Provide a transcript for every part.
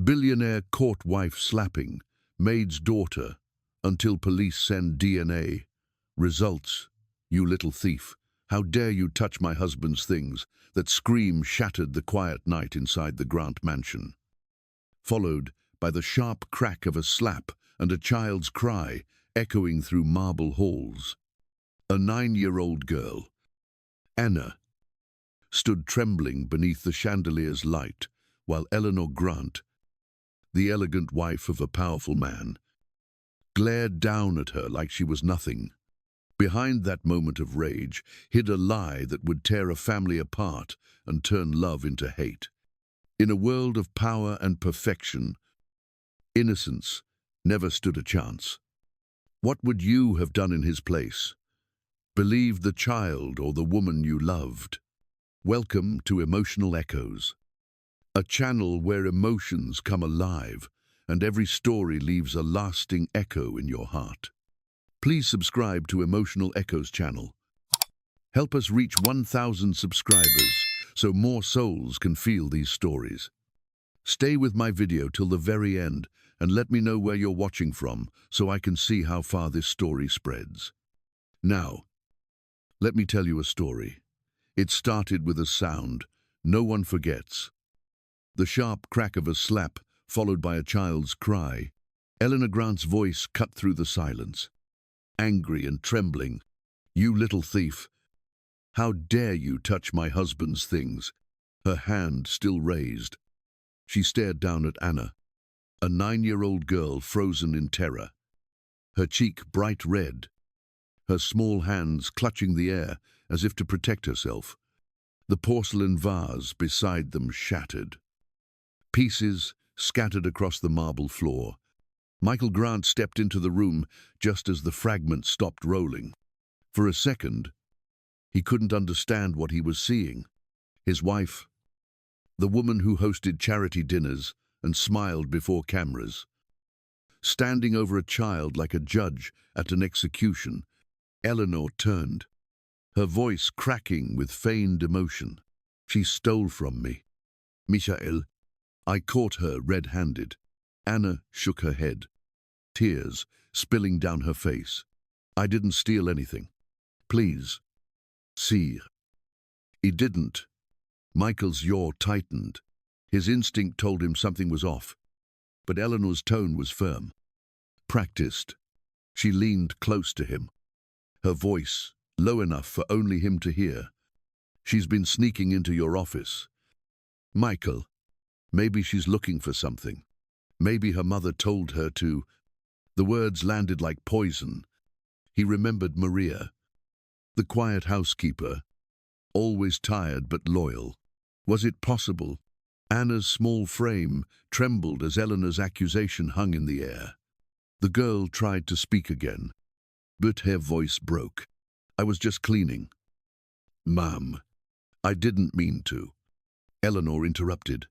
Billionaire caught wife slapping maid's daughter until police send DNA. Results, you little thief. How dare you touch my husband's things? That scream shattered the quiet night inside the Grant mansion, followed by the sharp crack of a slap and a child's cry echoing through marble halls. A 9-year-old girl, Anna, stood trembling beneath the chandelier's light, while Eleanor Grant, the elegant wife of a powerful man, glared down at her like she was nothing. Behind that moment of rage hid a lie that would tear a family apart and turn love into hate. In a world of power and perfection, innocence never stood a chance. What would you have done in his place? Believed the child or the woman you loved? Welcome to Emotional Echoes, a channel where emotions come alive and every story leaves a lasting echo in your heart. Please subscribe to Emotional Echoes channel. Help us reach 1,000 subscribers so more souls can feel these stories. Stay with my video till the very end and let me know where you're watching from so I can see how far this story spreads. Now, let me tell you a story. It started with a sound no one forgets. The sharp crack of a slap followed by a child's cry. Eleanor Grant's voice cut through the silence. Angry and trembling. You little thief. How dare you touch my husband's things? Her hand still raised. She stared down at Anna, a 9-year-old girl frozen in terror. Her cheek bright red, her small hands clutching the air as if to protect herself. The porcelain vase beside them shattered. Pieces scattered across the marble floor. Michael Grant stepped into the room just as the fragments stopped rolling. For a second, he couldn't understand what he was seeing. His wife, the woman who hosted charity dinners and smiled before cameras, standing over a child like a judge at an execution. Eleanor turned, her voice cracking with feigned emotion. She stole from me. Michael, I caught her red-handed. Anna shook her head, tears spilling down her face. I didn't steal anything. Please. See. He didn't. Michael's jaw tightened. His instinct told him something was off, but Eleanor's tone was firm. Practiced. She leaned close to him, her voice low enough for only him to hear. She's been sneaking into your office. Michael, maybe she's looking for something. Maybe her mother told her to. The words landed like poison. He remembered Maria, the quiet housekeeper, always tired but loyal. Was it possible? Anna's small frame trembled as Eleanor's accusation hung in the air. The girl tried to speak again, but her voice broke. I was just cleaning. Ma'am, I didn't mean to. Eleanor interrupted,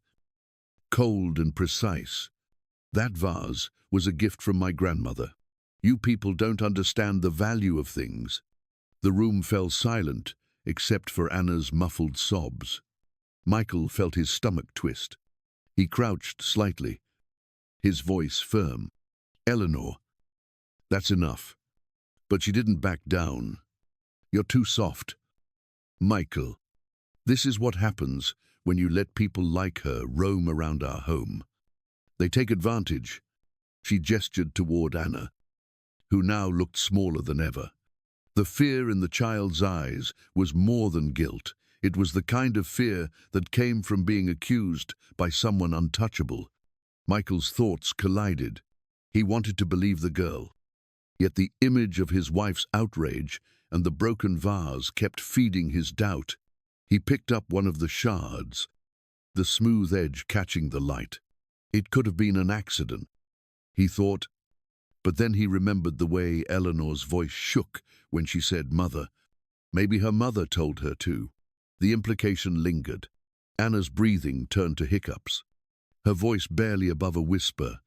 cold and precise. That vase was a gift from my grandmother. You people don't understand the value of things. The room fell silent, except for Anna's muffled sobs. Michael felt his stomach twist. He crouched slightly, his voice firm. Eleanor, that's enough. But she didn't back down. You're too soft. Michael, this is what happens when you let people like her roam around our home. They take advantage. She gestured toward Anna, who now looked smaller than ever. The fear in the child's eyes was more than guilt. It was the kind of fear that came from being accused by someone untouchable. Michael's thoughts collided. He wanted to believe the girl, yet the image of his wife's outrage and the broken vase kept feeding his doubt. He picked up one of the shards, the smooth edge catching the light. It could have been an accident, he thought, but then he remembered the way Eleanor's voice shook when she said mother. Maybe her mother told her to. The implication lingered. Anna's breathing turned to hiccups, her voice barely above a whisper.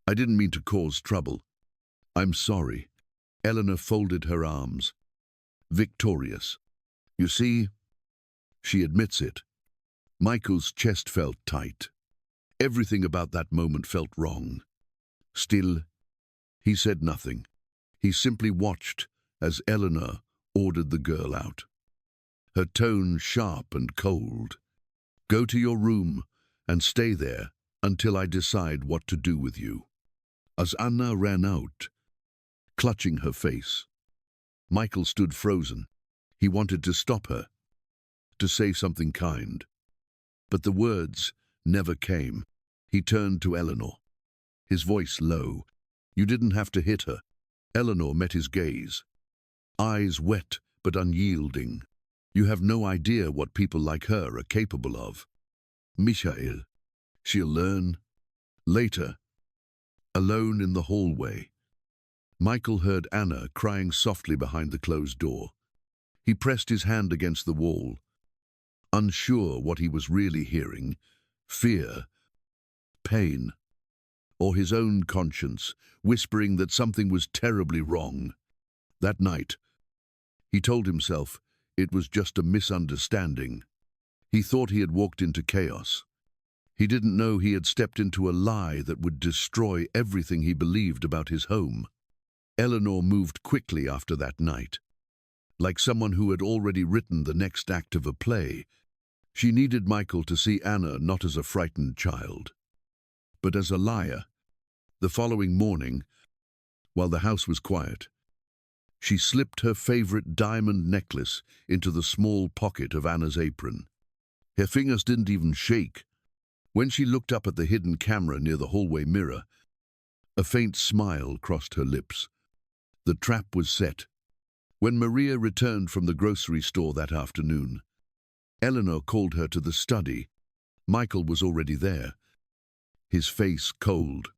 I didn't mean to cause trouble. I'm sorry. Eleanor folded her arms, victorious. You see, she admits it. Michael's chest felt tight. Everything about that moment felt wrong. Still, he said nothing. He simply watched as Eleanor ordered the girl out. Her tone sharp and cold. "Go to your room and stay there until I decide what to do with you." As Anna ran out, clutching her face, Michael stood frozen. He wanted to stop her, to say something kind. But the words never came. He turned to Eleanor, his voice low. "You didn't have to hit her." Eleanor met his gaze, eyes wet but unyielding. "You have no idea what people like her are capable of. Michael, she'll learn." Later, alone in the hallway, Michael heard Anna crying softly behind the closed door. He pressed his hand against the wall, unsure what he was really hearing: fear, pain, or his own conscience whispering that something was terribly wrong. That night, he told himself it was just a misunderstanding. He thought he had walked into chaos. He didn't know he had stepped into a lie that would destroy everything he believed about his home. Eleanor moved quickly after that night, like someone who had already written the next act of a play. She needed Michael to see Anna not as a frightened child, but as a liar. The following morning, while the house was quiet, she slipped her favorite diamond necklace into the small pocket of Anna's apron. Her fingers didn't even shake. When she looked up at the hidden camera near the hallway mirror, a faint smile crossed her lips. The trap was set. When Maria returned from the grocery store that afternoon, Eleanor called her to the study. Michael was already there, his face cold,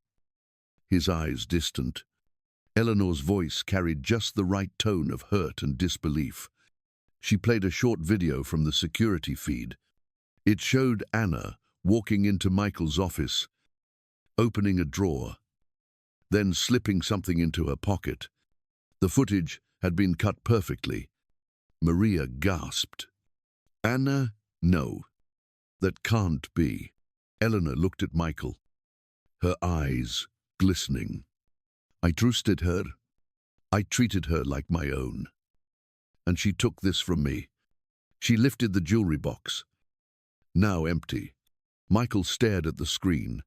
his eyes distant. Eleanor's voice carried just the right tone of hurt and disbelief. She played a short video from the security feed. It showed Anna walking into Michael's office, opening a drawer, then slipping something into her pocket. The footage had been cut perfectly. Maria gasped. "Anna, no. That can't be." Eleanor looked at Michael, her eyes glistening. "I trusted her. I treated her like my own. And she took this from me." She lifted the jewelry box, now empty. Michael stared at the screen,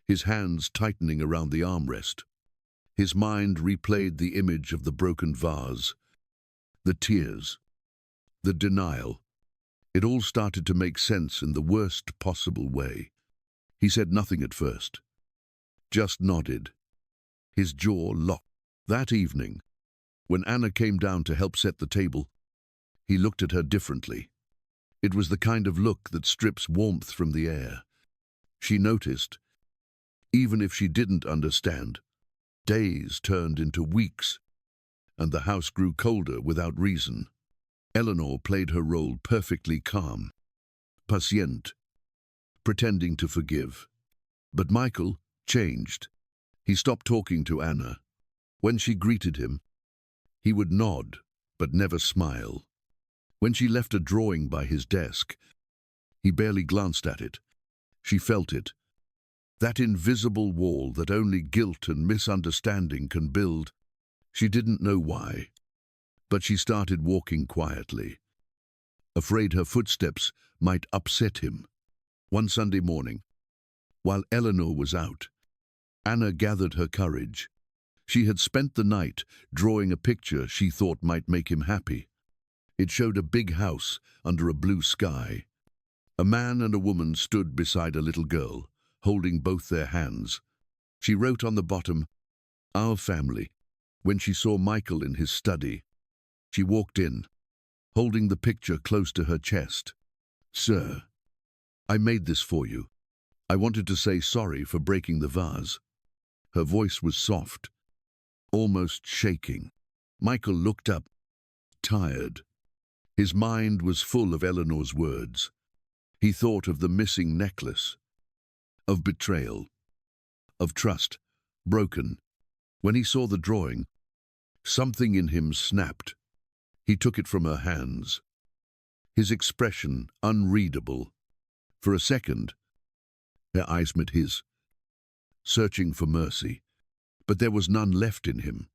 his hands tightening around the armrest. His mind replayed the image of the broken vase, the tears, the denial. It all started to make sense in the worst possible way. He said nothing at first, just nodded, his jaw locked. That evening, when Anna came down to help set the table, he looked at her differently. It was the kind of look that strips warmth from the air. She noticed, even if she didn't understand. Days turned into weeks, and the house grew colder without reason. Eleanor played her role perfectly calm, patient, pretending to forgive. But Michael changed. He stopped talking to Anna. When she greeted him, he would nod, but never smile. When she left a drawing by his desk, he barely glanced at it. She felt it. That invisible wall that only guilt and misunderstanding can build. She didn't know why, but she started walking quietly, afraid her footsteps might upset him. One Sunday morning, while Eleanor was out, Anna gathered her courage. She had spent the night drawing a picture she thought might make him happy. It showed a big house under a blue sky. A man and a woman stood beside a little girl, holding both their hands. She wrote on the bottom, "Our family." When she saw Michael in his study, she walked in, holding the picture close to her chest. "Sir, I made this for you. I wanted to say sorry for breaking the vase." Her voice was soft, almost shaking. Michael looked up, tired. His mind was full of Eleanor's words. He thought of the missing necklace, of betrayal, of trust, broken. When he saw the drawing, something in him snapped. He took it from her hands, his expression unreadable. For a second, Her eyes met his, searching for mercy, but there was none left in him.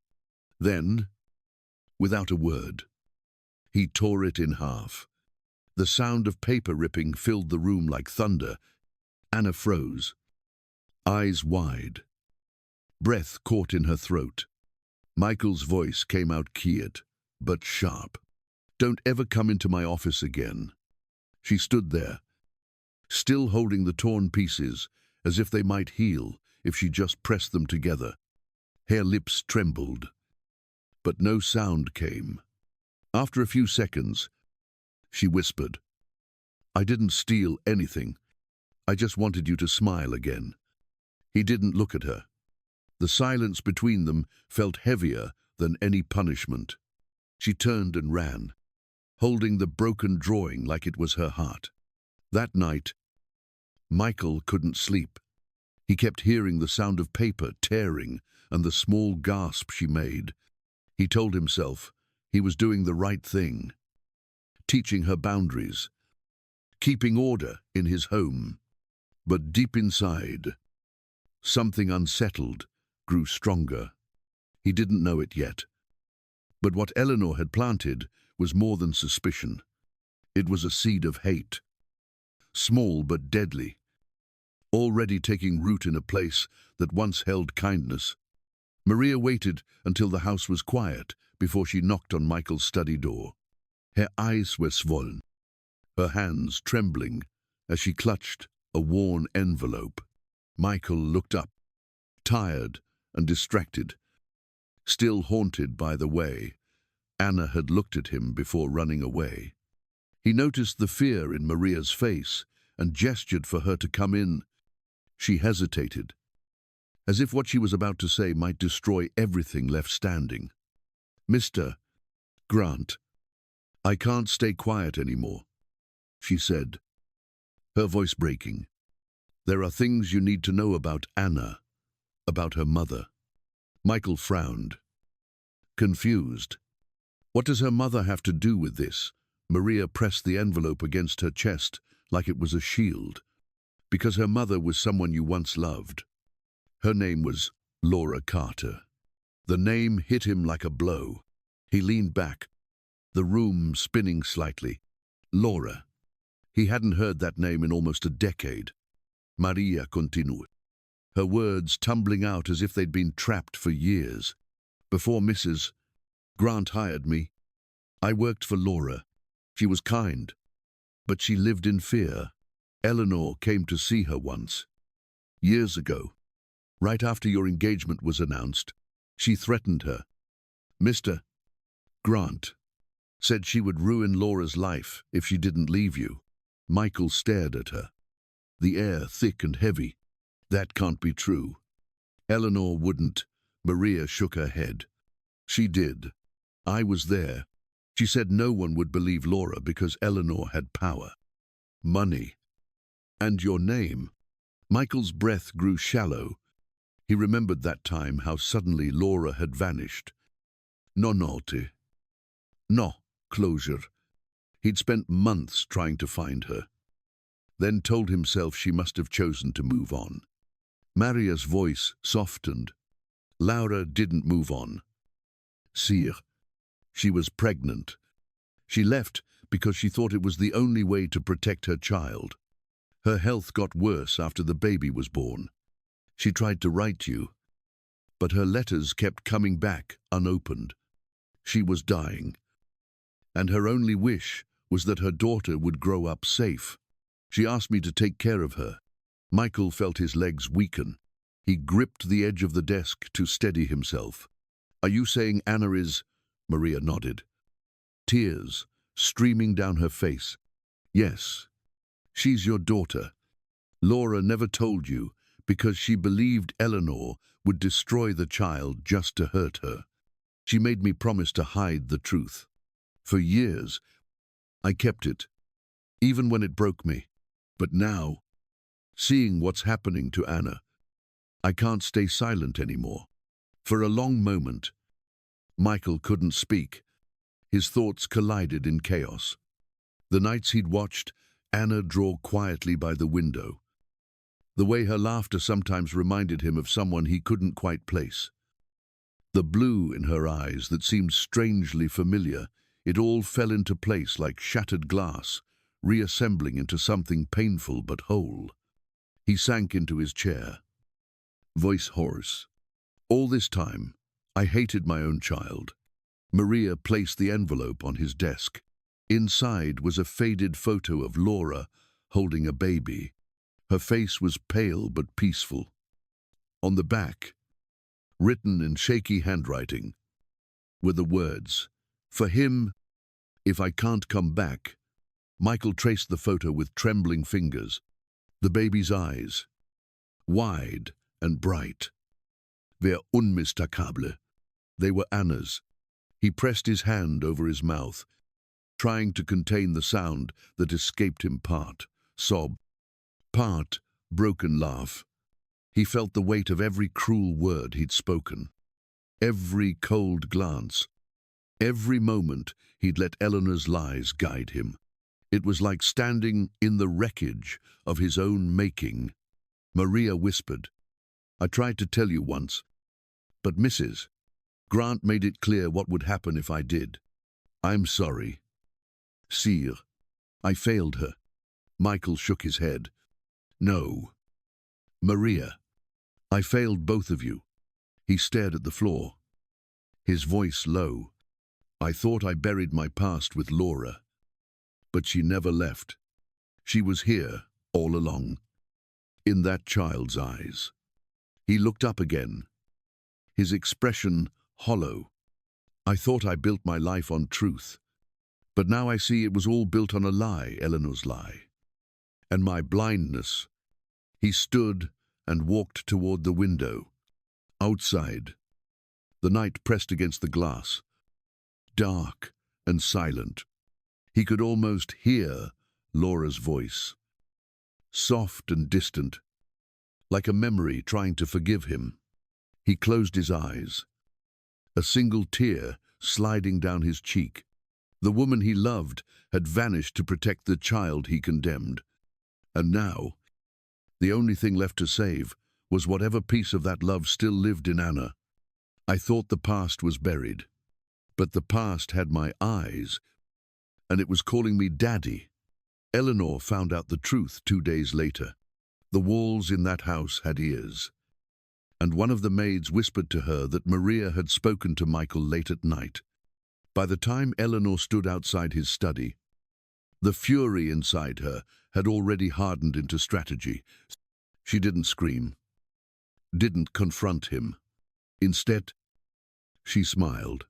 Then, without a word, he tore it in half. The sound of paper ripping filled the room like thunder. Anna froze, eyes wide, breath caught in her throat. Michael's voice came out keyed, but sharp. "Don't ever come into my office again." She stood there, still holding the torn pieces, as if they might heal if she just pressed them together. Her lips trembled, but no sound came. After a few seconds, she whispered, "I didn't steal anything. I just wanted you to smile again." He didn't look at her. The silence between them felt heavier than any punishment. She turned and ran, holding the broken drawing like it was her heart. That night, Michael couldn't sleep. He kept hearing the sound of paper tearing and the small gasp she made. He told himself he was doing the right thing, teaching her boundaries, keeping order in his home. But deep inside, something unsettled grew stronger. He didn't know it yet. But what Eleanor had planted was more than suspicion. It was a seed of hate, small but deadly, already taking root in a place that once held kindness. Maria waited until the house was quiet before she knocked on Michael's study door. Her eyes were swollen, her hands trembling as she clutched a worn envelope. Michael looked up, tired and distracted, still haunted by the way Anna had looked at him before running away. He noticed the fear in Maria's face and gestured for her to come in. She hesitated, as if what she was about to say might destroy everything left standing. "Mr. Grant, I can't stay quiet anymore," she said, her voice breaking. "There are things you need to know about Anna, about her mother." Michael frowned, confused. What does her mother have to do with this? Maria pressed the envelope against her chest like it was a shield. "Because her mother was someone you once loved. Her name was Laura Carter." The name hit him like a blow. He leaned back, the room spinning slightly. Laura. He hadn't heard that name in almost a decade. Maria continued, her words tumbling out as if they'd been trapped for years. "Before Mrs. Grant hired me, I worked for Laura. She was kind, but she lived in fear. Eleanor came to see her once, years ago. Right after your engagement was announced, she threatened her. Mr. Grant said she would ruin Laura's life if she didn't leave you." Michael stared at her, the air thick and heavy. "That can't be true." "Eleanor wouldn't." Maria shook her head. "She did. I was there. She said no one would believe Laura because Eleanor had power, money, and your name." Michael's breath grew shallow. He remembered that time, how suddenly Laura had vanished. No note. No closure. He'd spent months trying to find her, then told himself she must have chosen to move on. Maria's voice softened. Laura didn't move on. Sire. She was pregnant. She left because she thought it was the only way to protect her child. Her health got worse after the baby was born. She tried to write you, but her letters kept coming back unopened. She was dying, and her only wish was that her daughter would grow up safe. She asked me to take care of her. Michael felt his legs weaken. He gripped the edge of the desk to steady himself. "Are you saying Anna is—" Maria nodded, tears streaming down her face. "Yes, she's your daughter. Laura never told you because she believed Eleanor would destroy the child just to hurt her. She made me promise to hide the truth. For years, I kept it, even when it broke me. But now, seeing what's happening to Anna, I can't stay silent anymore." For a long moment, Michael couldn't speak. His thoughts collided in chaos. The nights he'd watched Anna draw quietly by the window, The way her laughter sometimes reminded him of someone he couldn't quite place. The blue in her eyes that seemed strangely familiar, it all fell into place like shattered glass, reassembling into something painful but whole. He sank into his chair, voice hoarse. All this time, I hated my own child. Maria placed the envelope on his desk. Inside was a faded photo of Laura holding a baby. Her face was pale but peaceful. On the back, written in shaky handwriting, were the words, "For him, if I can't come back." Michael traced the photo with trembling fingers. The baby's eyes, wide and bright, were unmistakable. They were Anna's. He pressed his hand over his mouth, trying to contain the sound that escaped him, part sob, part broken laugh. He felt the weight of every cruel word he'd spoken, every cold glance, every moment he'd let Eleanor's lies guide him. It was like standing in the wreckage of his own making. Maria whispered, "I tried to tell you once, but Mrs. Grant made it clear what would happen if I did. I'm sorry. Sire, I failed her." Michael shook his head. "No. Maria, I failed both of you." He stared at the floor, his voice low. "I thought I buried my past with Laura, but she never left. She was here all along, in that child's eyes." He looked up again, his expression hollow. "I thought I built my life on truth, but now I see it was all built on a lie, Eleanor's lie. And my blindness." He stood and walked toward the window. Outside, the night pressed against the glass, dark and silent. He could almost hear Laura's voice, soft and distant, like a memory trying to forgive him. He closed his eyes, a single tear sliding down his cheek. The woman he loved had vanished to protect the child he condemned. And now, the only thing left to save was whatever piece of that love still lived in Anna. "I thought the past was buried, but the past had my eyes, and it was calling me Daddy." Eleanor found out the truth 2 days later. The walls in that house had ears, and one of the maids whispered to her that Maria had spoken to Michael late at night. By the time Eleanor stood outside his study, the fury inside her had already hardened into strategy. She didn't scream, didn't confront him. Instead, she smiled,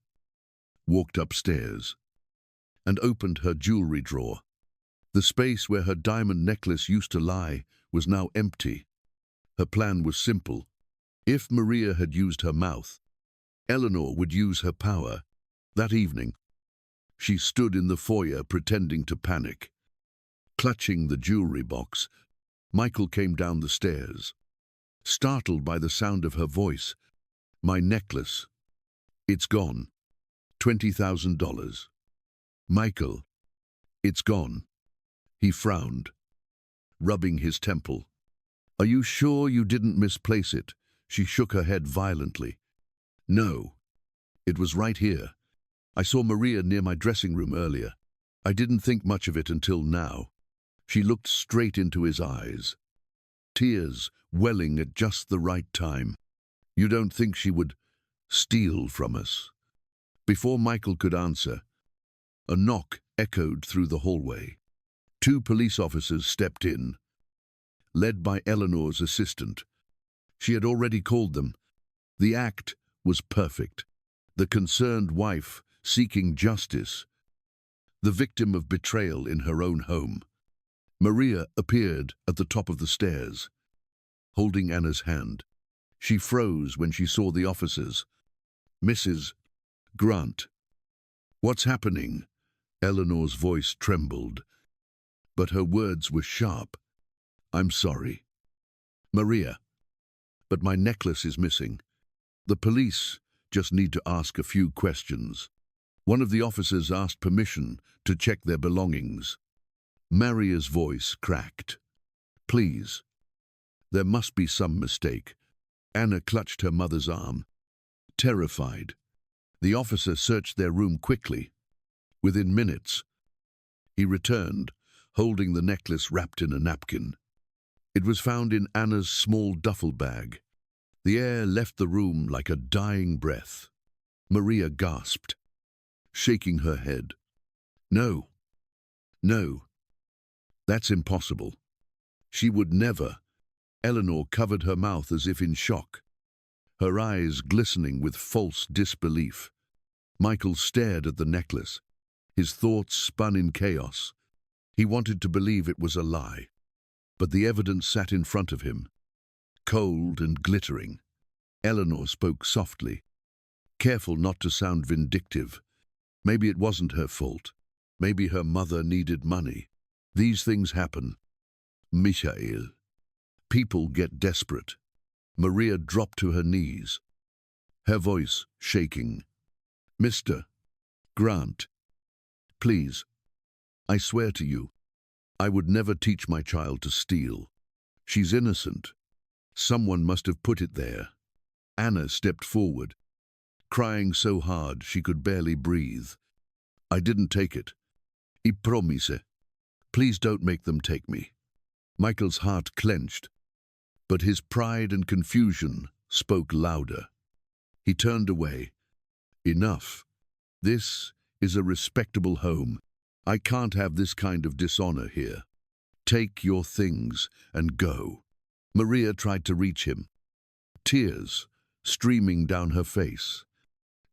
walked upstairs, and opened her jewelry drawer. The space where her diamond necklace used to lie was now empty. Her plan was simple. If Maria had used her mouth, Eleanor would use her power. That evening, she stood in the foyer pretending to panic. Clutching the jewelry box, Michael came down the stairs, startled by the sound of her voice. "My necklace. It's gone. $20,000. Michael, it's gone." He frowned, rubbing his temple. "Are you sure you didn't misplace it?" She shook her head violently. "No, it was right here. I saw Maria near my dressing room earlier. I didn't think much of it until now." She looked straight into his eyes, tears welling at just the right time. "You don't think she would steal from us?" Before Michael could answer, a knock echoed through the hallway. 2 police officers stepped in, led by Eleanor's assistant. She had already called them. The act was perfect. The concerned wife seeking justice, the victim of betrayal in her own home. Maria appeared at the top of the stairs, holding Anna's hand. She froze when she saw the officers. "Mrs. Grant." "What's happening?" Eleanor's voice trembled, but her words were sharp. "I'm sorry, Maria, but my necklace is missing. The police just need to ask a few questions." One of the officers asked permission to check their belongings. Maria's voice cracked. "Please, There must be some mistake. Anna clutched her mother's arm, terrified. The officer searched their room quickly. Within minutes, he returned, holding the necklace wrapped in a napkin. It was found in Anna's small duffel bag. The air left the room like a dying breath. Maria gasped, shaking her head. No, no, that's impossible. She would never. Eleanor covered her mouth as if in shock, her eyes glistening with false disbelief. Michael stared at the necklace. His thoughts spun in chaos. He wanted to believe it was a lie, but the evidence sat in front of him, cold and glittering. Eleanor spoke softly, careful not to sound vindictive. Maybe it wasn't her fault. Maybe her mother needed money. These things happen, Michael. People get desperate. Maria dropped to her knees, her voice shaking. Mr. Grant, please, I swear to you, I would never teach my child to steal. She's innocent. Someone must have put it there. Anna stepped forward, crying so hard she could barely breathe. I didn't take it. I promise. Please don't make them take me. Michael's heart clenched, but his pride and confusion spoke louder. He turned away. Enough. This is a respectable home. I can't have this kind of dishonor here. Take your things and go. Maria tried to reach him, tears streaming down her face.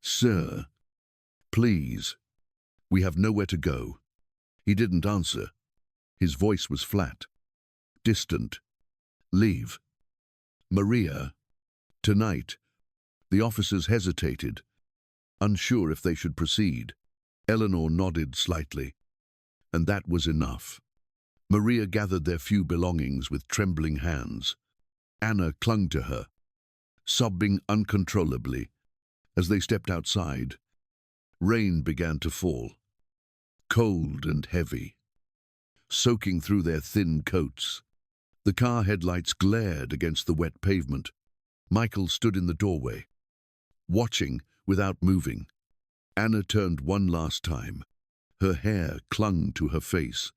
Sir, please. We have nowhere to go. He didn't answer. His voice was flat, distant. Leave. Maria. Tonight. The officers hesitated, unsure if they should proceed. Eleanor nodded slightly, and that was enough. Maria gathered their few belongings with trembling hands. Anna clung to her, sobbing uncontrollably. As they stepped outside, rain began to fall, cold and heavy, soaking through their thin coats. The car headlights glared against the wet pavement. Michael stood in the doorway, watching without moving. Anna turned one last time. Her hair clung to her face,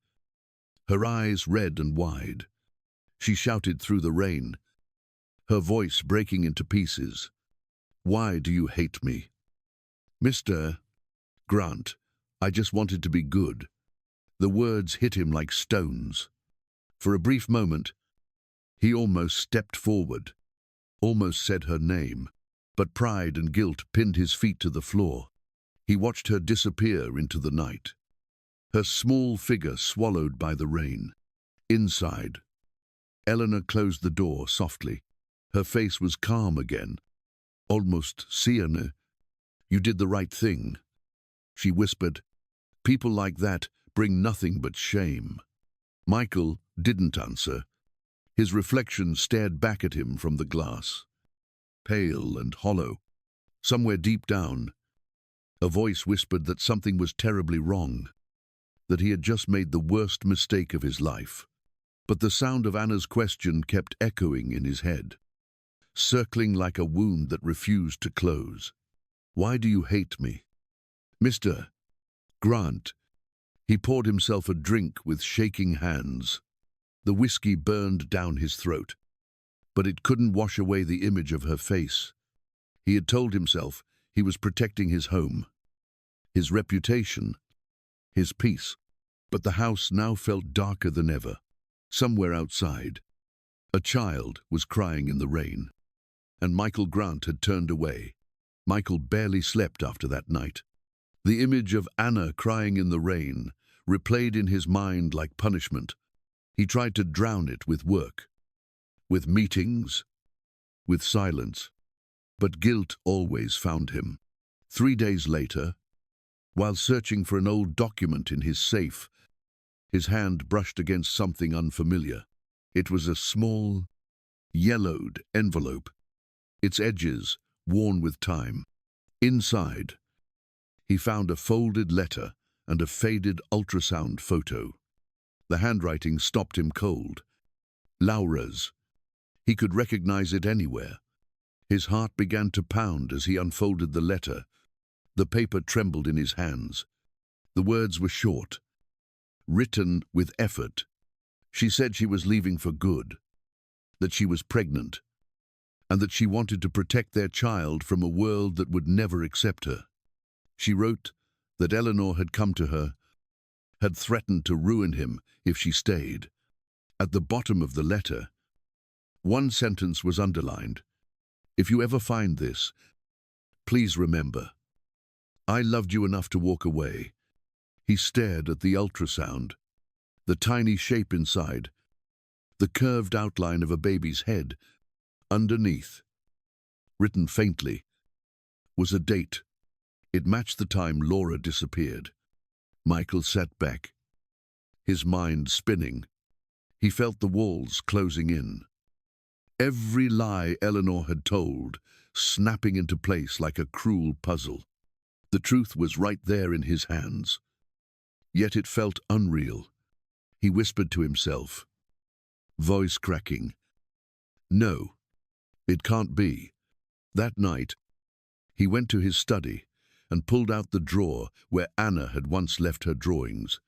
her eyes red and wide. She shouted through the rain, her voice breaking into pieces. Why do you hate me? Mr. Grant, I just wanted to be good. The words hit him like stones. For a brief moment, he almost stepped forward, almost said her name, but pride and guilt pinned his feet to the floor. He watched her disappear into the night, her small figure swallowed by the rain. Inside, Eleanor closed the door softly. Her face was calm again, almost sienna. You did the right thing, she whispered. People like that bring nothing but shame. Michael didn't answer. His reflection stared back at him from the glass, pale and hollow. Somewhere deep down, a voice whispered that something was terribly wrong, that he had just made the worst mistake of his life. But the sound of Anna's question kept echoing in his head, circling like a wound that refused to close. Why do you hate me? Mr. Grant. He poured himself a drink with shaking hands. The whiskey burned down his throat, but it couldn't wash away the image of her face. He had told himself he was protecting his home, his reputation, his peace. But the house now felt darker than ever. Somewhere outside, a child was crying in the rain, and Michael Grant had turned away. Michael barely slept after that night. The image of Anna crying in the rain replayed in his mind like punishment. He tried to drown it with work, with meetings, with silence. But guilt always found him. 3 days later, while searching for an old document in his safe, his hand brushed against something unfamiliar. It was a small, yellowed envelope, its edges worn with time. Inside, he found a folded letter and a faded ultrasound photo. The handwriting stopped him cold. Laura's. He could recognize it anywhere. His heart began to pound as he unfolded the letter. The paper trembled in his hands. The words were short, written with effort. She said she was leaving for good, that she was pregnant, and that she wanted to protect their child from a world that would never accept her. She wrote that Eleanor had come to her, had threatened to ruin him if she stayed. At the bottom of the letter, one sentence was underlined. If you ever find this, please remember, I loved you enough to walk away. He stared at the ultrasound, the tiny shape inside, the curved outline of a baby's head. Underneath, written faintly, was a date. It matched the time Laura disappeared. Michael sat back, his mind spinning. He felt the walls closing in. Every lie Eleanor had told, snapping into place like a cruel puzzle. The truth was right there in his hands. Yet it felt unreal. He whispered to himself, voice cracking, "No, it can't be." That night, he went to his study and pulled out the drawer where Anna had once left her drawings.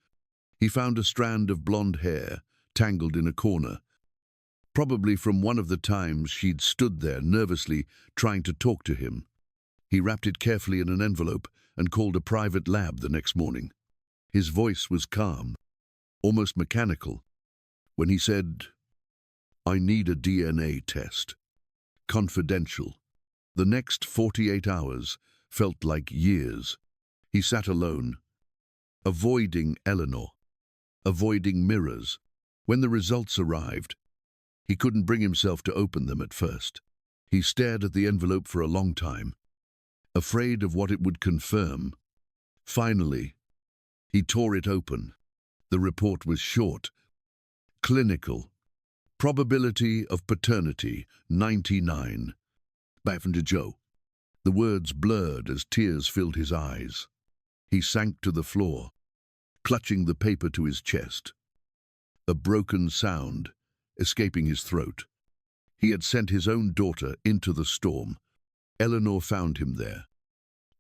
He found a strand of blonde hair tangled in a corner, probably from one of the times she'd stood there nervously trying to talk to him. He wrapped it carefully in an envelope and called a private lab the next morning. His voice was calm, almost mechanical, when he said, "I need a DNA test. Confidential." The next 48 hours felt like years. He sat alone, avoiding Eleanor, avoiding mirrors. When the results arrived, he couldn't bring himself to open them at first. He stared at the envelope for a long time, afraid of what it would confirm. Finally, he tore it open. The report was short, clinical. Probability of paternity, 99. Baffinger Joe. The words blurred as tears filled his eyes. He sank to the floor, clutching the paper to his chest. A broken sound escaping his throat. He had sent his own daughter into the storm. Eleanor found him there,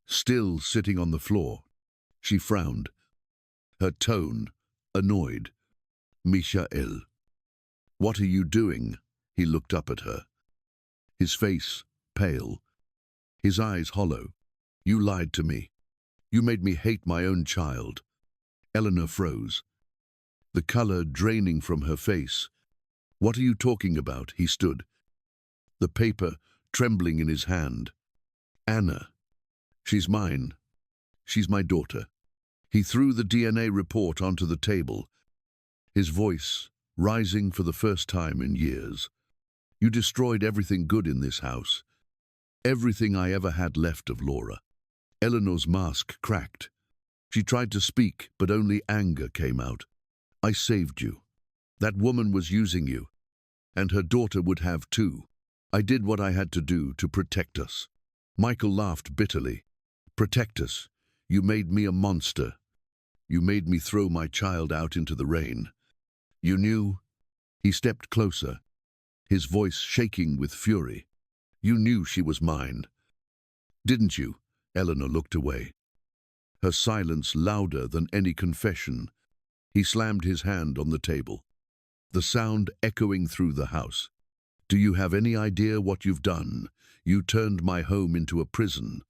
still sitting on the floor. She frowned, her tone annoyed. "Michael, what are you doing?" He looked up at her, his face pale, his eyes hollow. "You lied to me. You made me hate my own child." Eleanor froze, the color draining from her face. "What are you talking about?" He stood, the paper trembling in his hand. "Anna. She's mine. She's my daughter." He threw the DNA report onto the table, his voice rising for the first time in years. "You destroyed everything good in this house. Everything I ever had left of Laura." Eleanor's mask cracked. She tried to speak, but only anger came out. "I saved you. That woman was using you, and her daughter would have too. I did what I had to do to protect us." Michael laughed bitterly. "Protect us? You made me a monster. You made me throw my child out into the rain. You knew." He stepped closer, his voice shaking with fury. "You knew she was mine, didn't you?" Eleanor looked away, her silence louder than any confession. He slammed his hand on the table, the sound echoing through the house. "Do you have any idea what you've done? You turned my home into a prison.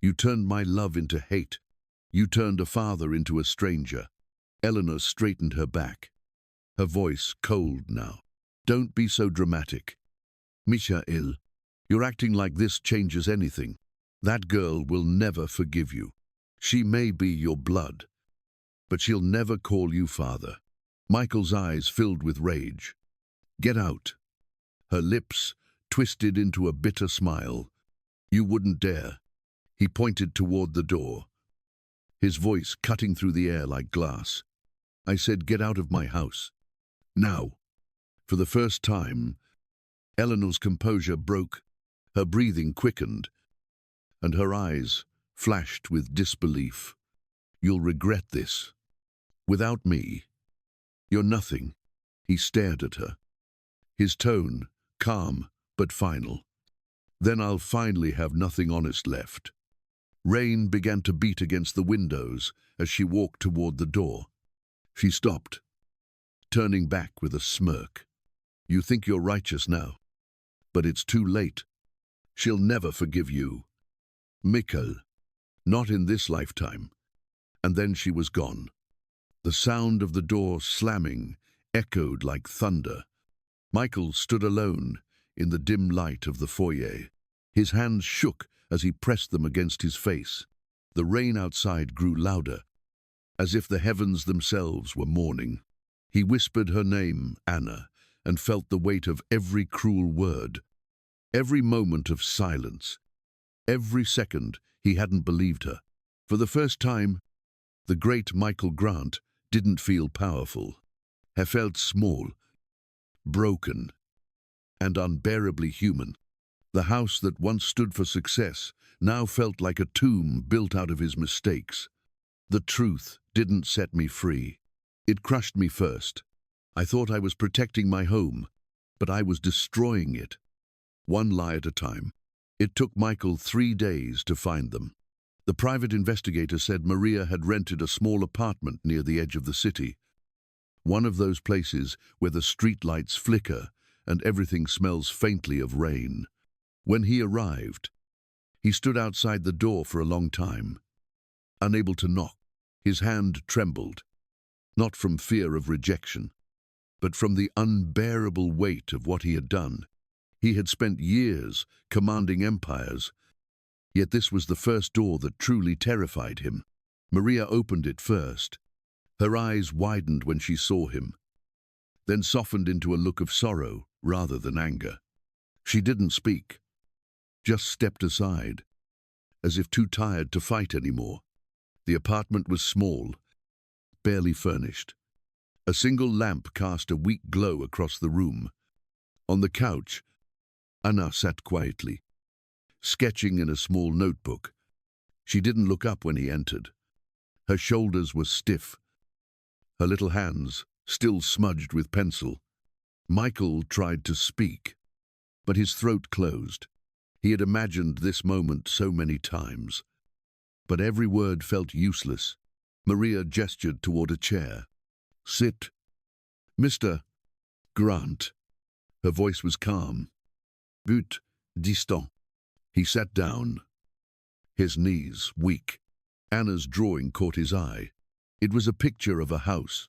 You turned my love into hate. You turned a father into a stranger." Eleanor straightened her back, her voice cold now. "Don't be so dramatic. Michael, you're acting like this changes anything. That girl will never forgive you. She may be your blood, but she'll never call you father." Michael's eyes filled with rage. "Get out." Her lips twisted into a bitter smile. "You wouldn't dare." He pointed toward the door, his voice cutting through the air like glass. "I said get out of my house. Now." For the first time, Eleanor's composure broke, her breathing quickened, and her eyes flashed with disbelief. "You'll regret this. Without me, you're nothing." He stared at her, his tone calm but final. Then I'll finally have nothing honest left. Rain began to beat against the windows as she walked toward the door. She stopped, turning back with a smirk. You think you're righteous now, but it's too late. She'll never forgive you. Mikkel, not in this lifetime. And then she was gone. The sound of the door slamming echoed like thunder. Michael stood alone in the dim light of the foyer. His hands shook as he pressed them against his face. The rain outside grew louder, as if the heavens themselves were mourning. He whispered her name, Anna, and felt the weight of every cruel word, every moment of silence, every second he hadn't believed her. For the first time, the great Michael Grant didn't feel powerful. He felt small, broken, and unbearably human. The house that once stood for success now felt like a tomb built out of his mistakes. The truth didn't set me free. It crushed me first. I thought I was protecting my home, but I was destroying it. One lie at a time. It took Michael 3 days to find them. The private investigator said Maria had rented a small apartment near the edge of the city. One of those places where the streetlights flicker and everything smells faintly of rain. When he arrived, he stood outside the door for a long time, unable to knock. His hand trembled, not from fear of rejection, but from the unbearable weight of what he had done. He had spent years commanding empires, yet this was the first door that truly terrified him. Maria opened it first. Her eyes widened when she saw him, then softened into a look of sorrow rather than anger. She didn't speak, just stepped aside, as if too tired to fight anymore. The apartment was small, barely furnished. A single lamp cast a weak glow across the room. On the couch, Anna sat quietly, sketching in a small notebook. She didn't look up when he entered. Her shoulders were stiff, her little hands still smudged with pencil. Michael tried to speak, but his throat closed. He had imagined this moment so many times, but every word felt useless. Maria gestured toward a chair. Sit, Mr. Grant. Her voice was calm, but distant. He sat down, his knees weak. Anna's drawing caught his eye. It was a picture of a house,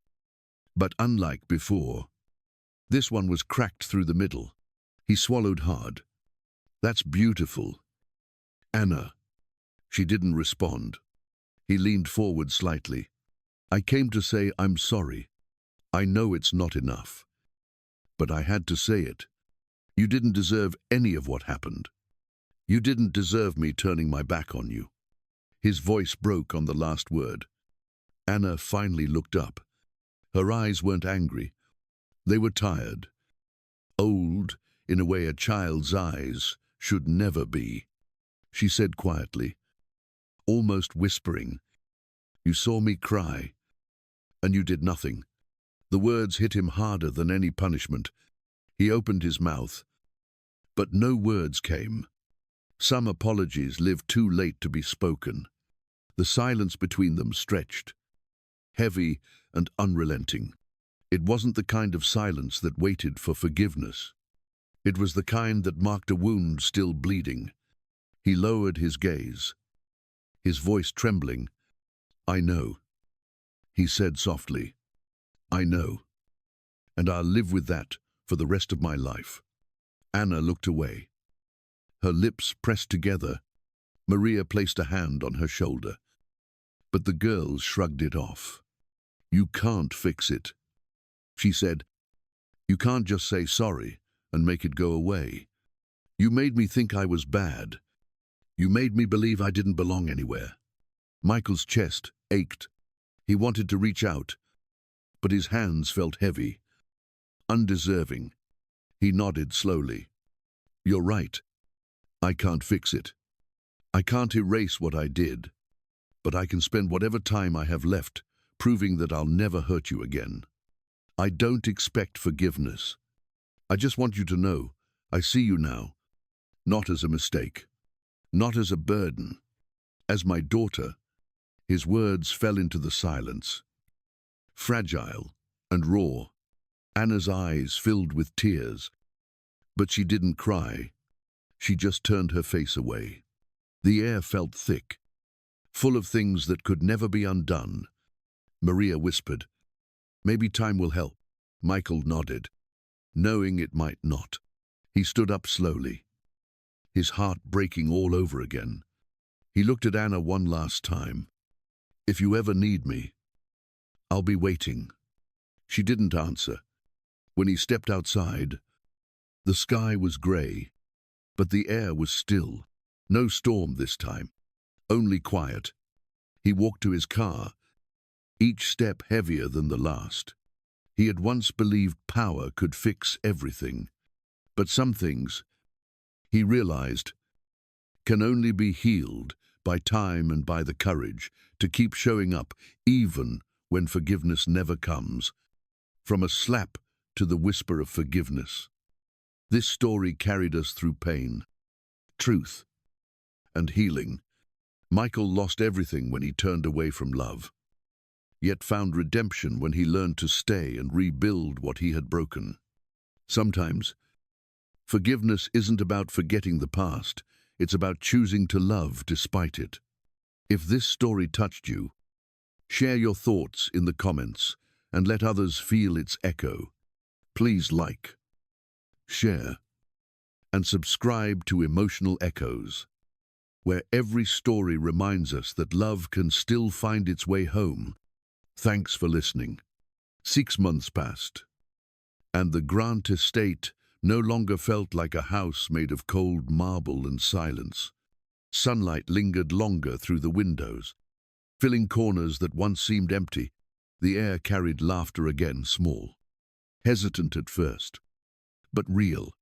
but unlike before. This one was cracked through the middle. He swallowed hard. That's beautiful. Anna. She didn't respond. He leaned forward slightly. I came to say I'm sorry. I know it's not enough, but I had to say it. You didn't deserve any of what happened. You didn't deserve me turning my back on you. His voice broke on the last word. Anna finally looked up. Her eyes weren't angry. They were tired. Old, in a way a child's eyes should never be. She said quietly, almost whispering, You saw me cry, and you did nothing. The words hit him harder than any punishment. He opened his mouth, but no words came. Some apologies lived too late to be spoken. The silence between them stretched, heavy and unrelenting. It wasn't the kind of silence that waited for forgiveness. It was the kind that marked a wound still bleeding. He lowered his gaze, his voice trembling. I know, he said softly. I know, and I'll live with that for the rest of my life. Anna looked away. Her lips pressed together. Maria placed a hand on her shoulder, but the girl shrugged it off. You can't fix it, she said. You can't just say sorry and make it go away. You made me think I was bad. You made me believe I didn't belong anywhere. Michael's chest ached. He wanted to reach out, but his hands felt heavy, undeserving. He nodded slowly. You're right. I can't fix it. I can't erase what I did, but I can spend whatever time I have left proving that I'll never hurt you again. I don't expect forgiveness. I just want you to know I see you now, not as a mistake, not as a burden, as my daughter." His words fell into the silence, fragile and raw. Anna's eyes filled with tears, but she didn't cry. She just turned her face away. The air felt thick, full of things that could never be undone. Maria whispered, "Maybe time will help." Michael nodded, knowing it might not. He stood up slowly, his heart breaking all over again. He looked at Anna one last time. "If you ever need me, I'll be waiting." She didn't answer. When he stepped outside, the sky was grey, but the air was still. No storm this time, only quiet. He walked to his car, each step heavier than the last. He had once believed power could fix everything, but some things, he realized, can only be healed by time and by the courage to keep showing up even when forgiveness never comes. From a slap to the whisper of forgiveness. This story carried us through pain, truth, and healing. Michael lost everything when he turned away from love, yet found redemption when he learned to stay and rebuild what he had broken. Sometimes, forgiveness isn't about forgetting the past, it's about choosing to love despite it. If this story touched you, share your thoughts in the comments and let others feel its echo. Please like, share, and subscribe to Emotional Echoes, where every story reminds us that love can still find its way home. Thanks for listening. 6 months passed, and the Grant estate no longer felt like a house made of cold marble and silence. Sunlight lingered longer through the windows, filling corners that once seemed empty. The air carried laughter again, small, hesitant at first, but real.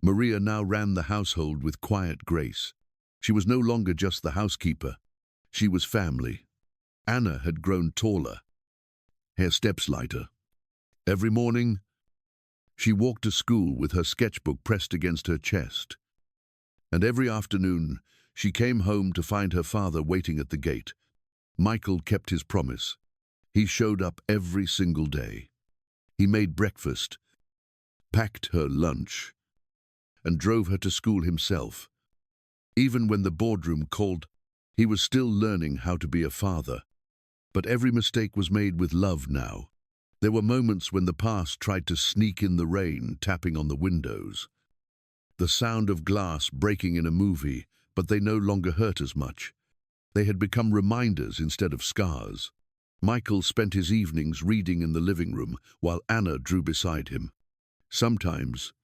Maria now ran the household with quiet grace. She was no longer just the housekeeper. She was family. Anna had grown taller, her steps lighter. Every morning, she walked to school with her sketchbook pressed against her chest. And every afternoon, she came home to find her father waiting at the gate. Michael kept his promise. He showed up every single day. He made breakfast, packed her lunch, and drove her to school himself. Even when the boardroom called, he was still learning how to be a father. But every mistake was made with love now. There were moments when the past tried to sneak in the rain, tapping on the windows. The sound of glass breaking in a movie, but they no longer hurt as much. They had become reminders instead of scars. Michael spent his evenings reading in the living room while Anna drew beside him. Sometimes,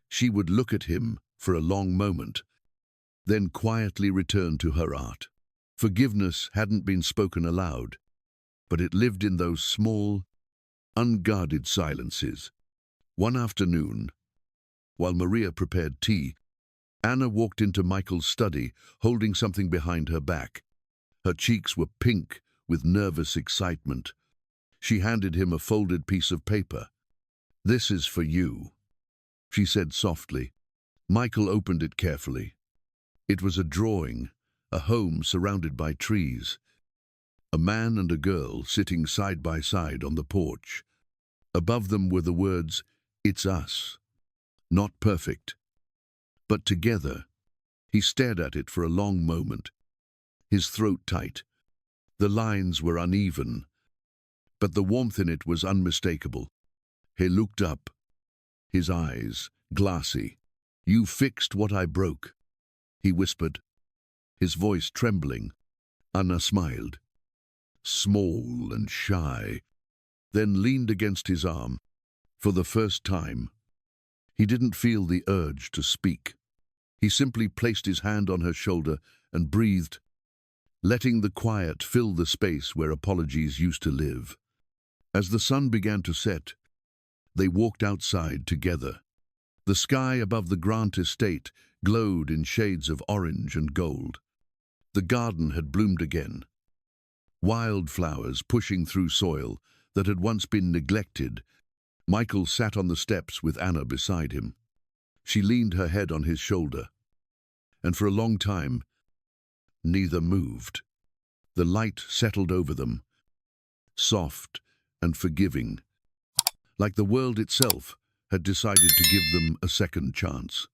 she would look at him for a long moment, then quietly return to her art. Forgiveness hadn't been spoken aloud, but it lived in those small, unguarded silences. One afternoon, while Maria prepared tea, Anna walked into Michael's study, holding something behind her back. Her cheeks were pink with nervous excitement. She handed him a folded piece of paper. "This is for you," she said softly. Michael opened it carefully. It was a drawing, a home surrounded by trees. A man and a girl sitting side by side on the porch. Above them were the words, "It's us." Not perfect, but together. He stared at it for a long moment, his throat tight. The lines were uneven, but the warmth in it was unmistakable. He looked up, his eyes glassy. "You fixed what I broke," he whispered, his voice trembling. Anna smiled, small and shy, then leaned against his arm. For the first time, he didn't feel the urge to speak. He simply placed his hand on her shoulder and breathed, letting the quiet fill the space where apologies used to live. As the sun began to set, they walked outside together. The sky above the Grant estate glowed in shades of orange and gold. The garden had bloomed again, wildflowers pushing through soil that had once been neglected. Michael sat on the steps with Anna beside him. She leaned her head on his shoulder, and for a long time, neither moved. The light settled over them, soft and forgiving, like the world itself had decided to give them a second chance.